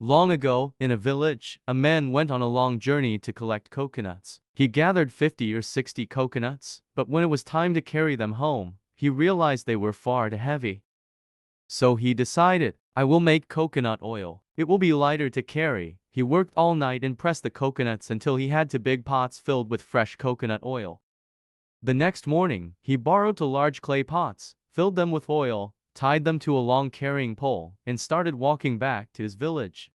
Long ago, in a village, a man went on a long journey to collect coconuts. He gathered 50 or 60 coconuts, but when it was time to carry them home, he realized they were far too heavy. So he decided, I will make coconut oil. It will be lighter to carry. He worked all night and pressed the coconuts until he had two big pots filled with fresh coconut oil. The next morning, he borrowed two large clay pots, filled them with oil, tied them to a long carrying pole, and started walking back to his village.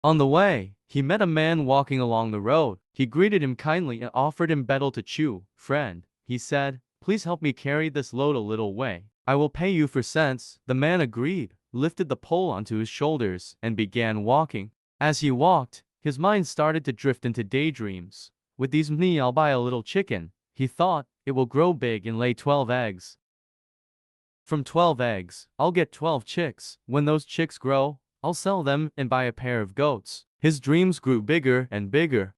On the way, he met a man walking along the road. He greeted him kindly and offered him betel to chew. Friend, he said, please help me carry this load a little way. I will pay you for cents. The man agreed, lifted the pole onto his shoulders, and began walking. As he walked, his mind started to drift into daydreams. With these money I'll buy a little chicken, he thought. It will grow big and lay 12 eggs. From 12 eggs, I'll get 12 chicks. When those chicks grow, I'll sell them and buy a pair of goats. His dreams grew bigger and bigger.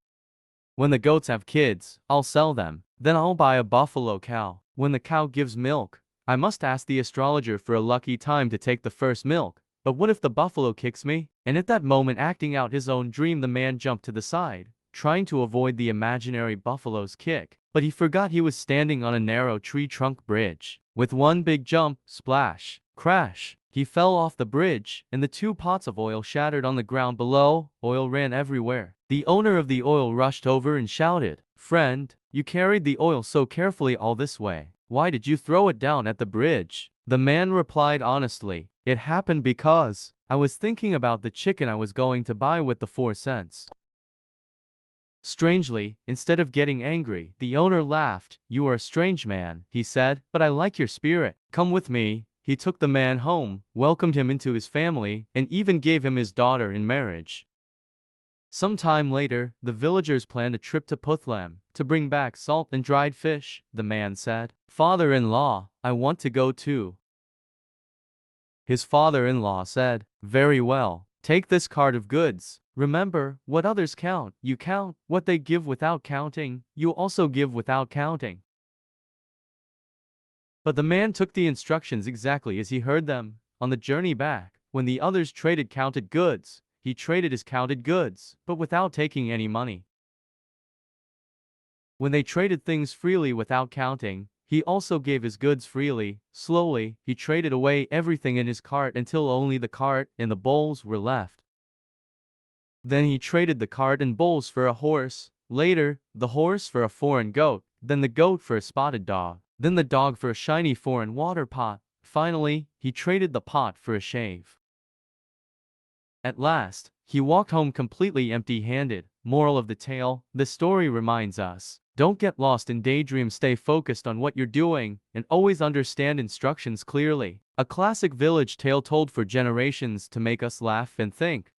When the goats have kids, I'll sell them. Then I'll buy a buffalo cow. When the cow gives milk, I must ask the astrologer for a lucky time to take the first milk. But what if the buffalo kicks me? And at that moment, acting out his own dream, the man jumped to the side, trying to avoid the imaginary buffalo's kick. But he forgot he was standing on a narrow tree trunk bridge. With one big jump, splash, crash, he fell off the bridge, and the two pots of oil shattered on the ground below. Oil ran everywhere. The owner of the oil rushed over and shouted, Friend, you carried the oil so carefully all this way. Why did you throw it down at the bridge? The man replied honestly, It happened because I was thinking about the chicken I was going to buy with the 4 cents. Strangely, instead of getting angry, the owner laughed. You are a strange man, he said, but I like your spirit. Come with me. He took the man home, welcomed him into his family, and even gave him his daughter in marriage. Some time later, the villagers planned a trip to Puthlam to bring back salt and dried fish. The man said, Father-in-law, I want to go too. His father-in-law said, Very well, take this cart of goods. Remember, what others count, you count. What they give without counting, you also give without counting. But the man took the instructions exactly as he heard them. On the journey back, when the others traded counted goods, he traded his counted goods, but without taking any money. When they traded things freely without counting, he also gave his goods freely. Slowly, he traded away everything in his cart until only the cart and the bowls were left. Then he traded the cart and bowls for a horse, later, the horse for a foreign goat, then the goat for a spotted dog, then the dog for a shiny foreign water pot. Finally, he traded the pot for a shave. At last, he walked home completely empty-handed. Moral of the tale, the story reminds us, don't get lost in daydreams, stay focused on what you're doing, and always understand instructions clearly. A classic village tale told for generations to make us laugh and think.